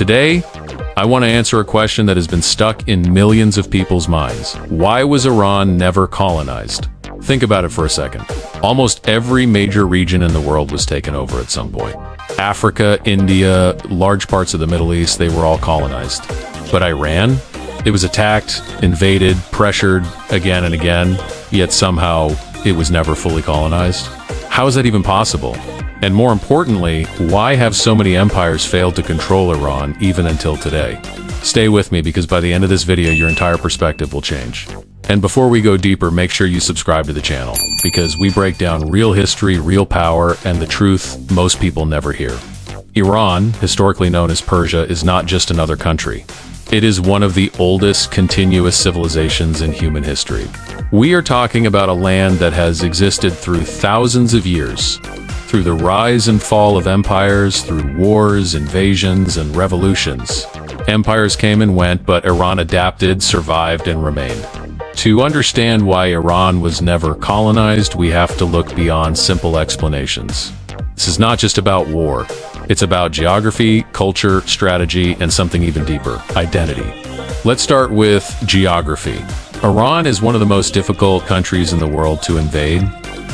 Today, I want to answer a question that has been stuck in millions of people's minds. Why was Iran never colonized? Think about it for a second. Almost every major region in the world was taken over at some point. Africa, India, large parts of the Middle East, they were all colonized. But Iran? It was attacked, invaded, pressured again and again, yet somehow it was never fully colonized. How is that even possible? And more importantly, why have so many empires failed to control Iran even until today? Stay with me because by the end of this video, your entire perspective will change. And before we go deeper, make sure you subscribe to the channel because we break down real history, real power, and the truth most people never hear. Iran, historically known as Persia, is not just another country. It is one of the oldest continuous civilizations in human history. We are talking about a land that has existed through thousands of years, through the rise and fall of empires, through wars, invasions, and revolutions. Empires came and went, but Iran adapted, survived, and remained. To understand why Iran was never colonized, we have to look beyond simple explanations. This is not just about war. It's about geography, culture, strategy, and something even deeper, identity. Let's start with geography. Iran is one of the most difficult countries in the world to invade.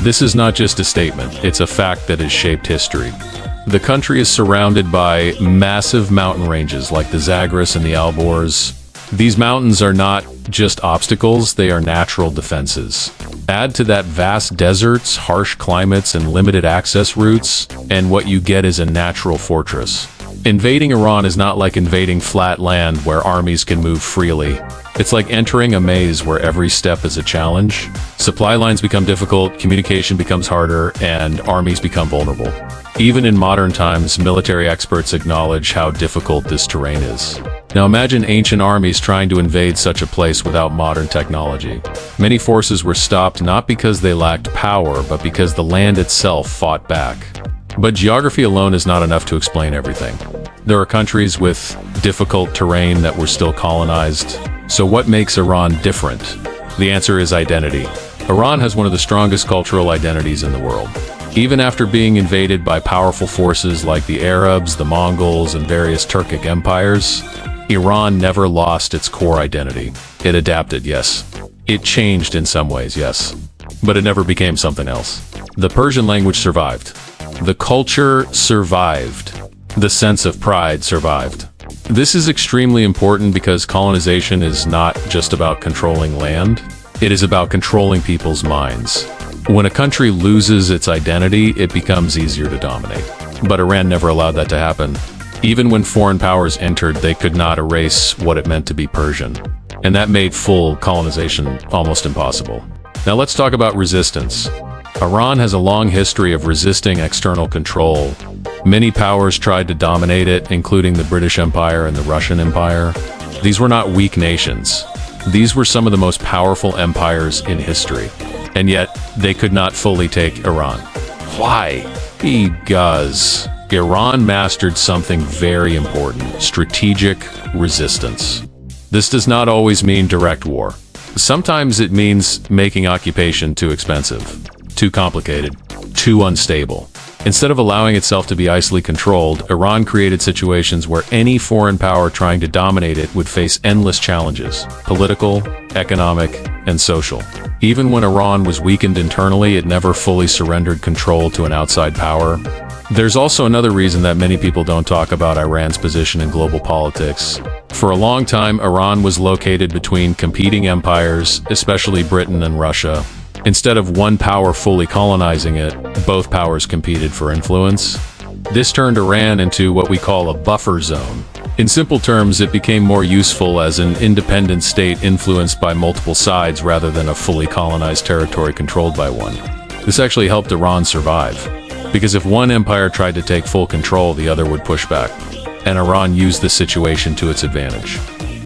This is not just a statement, it's a fact that has shaped history. The country is surrounded by massive mountain ranges like the Zagros and the Alborz. These mountains are not just obstacles, they are natural defenses. Add to that vast deserts, harsh climates, and limited access routes, and what you get is a natural fortress. Invading Iran is not like invading flat land where armies can move freely. It's like entering a maze where every step is a challenge. Supply lines become difficult, communication becomes harder, and armies become vulnerable. Even in modern times, military experts acknowledge how difficult this terrain is. Now imagine ancient armies trying to invade such a place without modern technology. Many forces were stopped not because they lacked power, but because the land itself fought back. But geography alone is not enough to explain everything. There are countries with difficult terrain that were still colonized. So what makes Iran different? The answer is identity. Iran has one of the strongest cultural identities in the world. Even after being invaded by powerful forces like the Arabs, the Mongols, and various Turkic empires, Iran never lost its core identity. It adapted, yes. It changed in some ways, yes. But it never became something else. The Persian language survived. The culture survived. The sense of pride survived. This is extremely important because colonization is not just about controlling land. It is about controlling people's minds. When a country loses its identity, it becomes easier to dominate. But Iran never allowed that to happen. Even when foreign powers entered, they could not erase what it meant to be Persian. And that made full colonization almost impossible. Now let's talk about resistance. Iran has a long history of resisting external control. Many powers tried to dominate it, including the British Empire and the Russian Empire. These were not weak nations. These were some of the most powerful empires in history. And yet, they could not fully take Iran. Why? Because Iran mastered something very important: strategic resistance. This does not always mean direct war. Sometimes it means making occupation too expensive, too complicated, too unstable. Instead of allowing itself to be isolated controlled, Iran created situations where any foreign power trying to dominate it would face endless challenges: political, economic, and social. Even when Iran was weakened internally, it never fully surrendered control to an outside power. There's also another reason that many people don't talk about Iran's position in global politics. For a long time, Iran was located between competing empires, especially Britain and Russia. Instead of one power fully colonizing it, both powers competed for influence. This turned Iran into what we call a buffer zone. In simple terms, it became more useful as an independent state influenced by multiple sides rather than a fully colonized territory controlled by one. This actually helped Iran survive, because if one empire tried to take full control, the other would push back, and Iran used this situation to its advantage.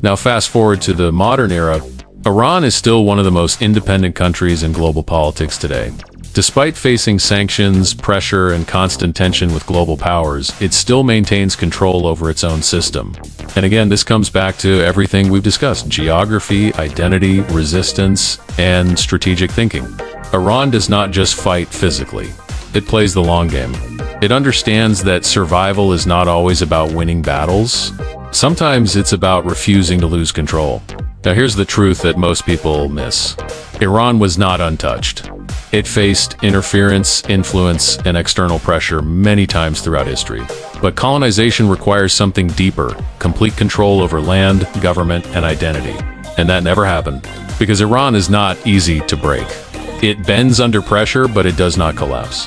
Now fast forward to the modern era, Iran is still one of the most independent countries in global politics today. Despite facing sanctions, pressure, and constant tension with global powers, it still maintains control over its own system. And again, this comes back to everything we've discussed: geography, identity, resistance, and strategic thinking. Iran does not just fight physically. It plays the long game. It understands that survival is not always about winning battles. Sometimes it's about refusing to lose control. Now here's the truth that most people miss. Iran was not untouched. It faced interference, influence, and external pressure many times throughout history. But colonization requires something deeper, complete control over land, government, and identity. And that never happened, because Iran is not easy to break. It bends under pressure, but it does not collapse.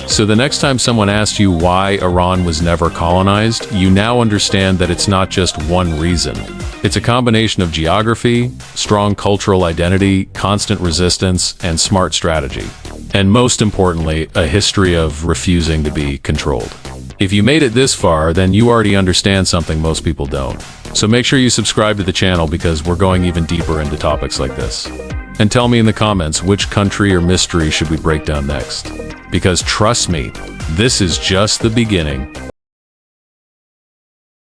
So the next time someone asks you why Iran was never colonized, you now understand that it's not just one reason. It's a combination of geography, strong cultural identity, constant resistance, and smart strategy. And most importantly, a history of refusing to be controlled. If you made it this far, then you already understand something most people don't. So make sure you subscribe to the channel because we're going even deeper into topics like this. And tell me in the comments which country or mystery should we break down next. Because trust me, this is just the beginning.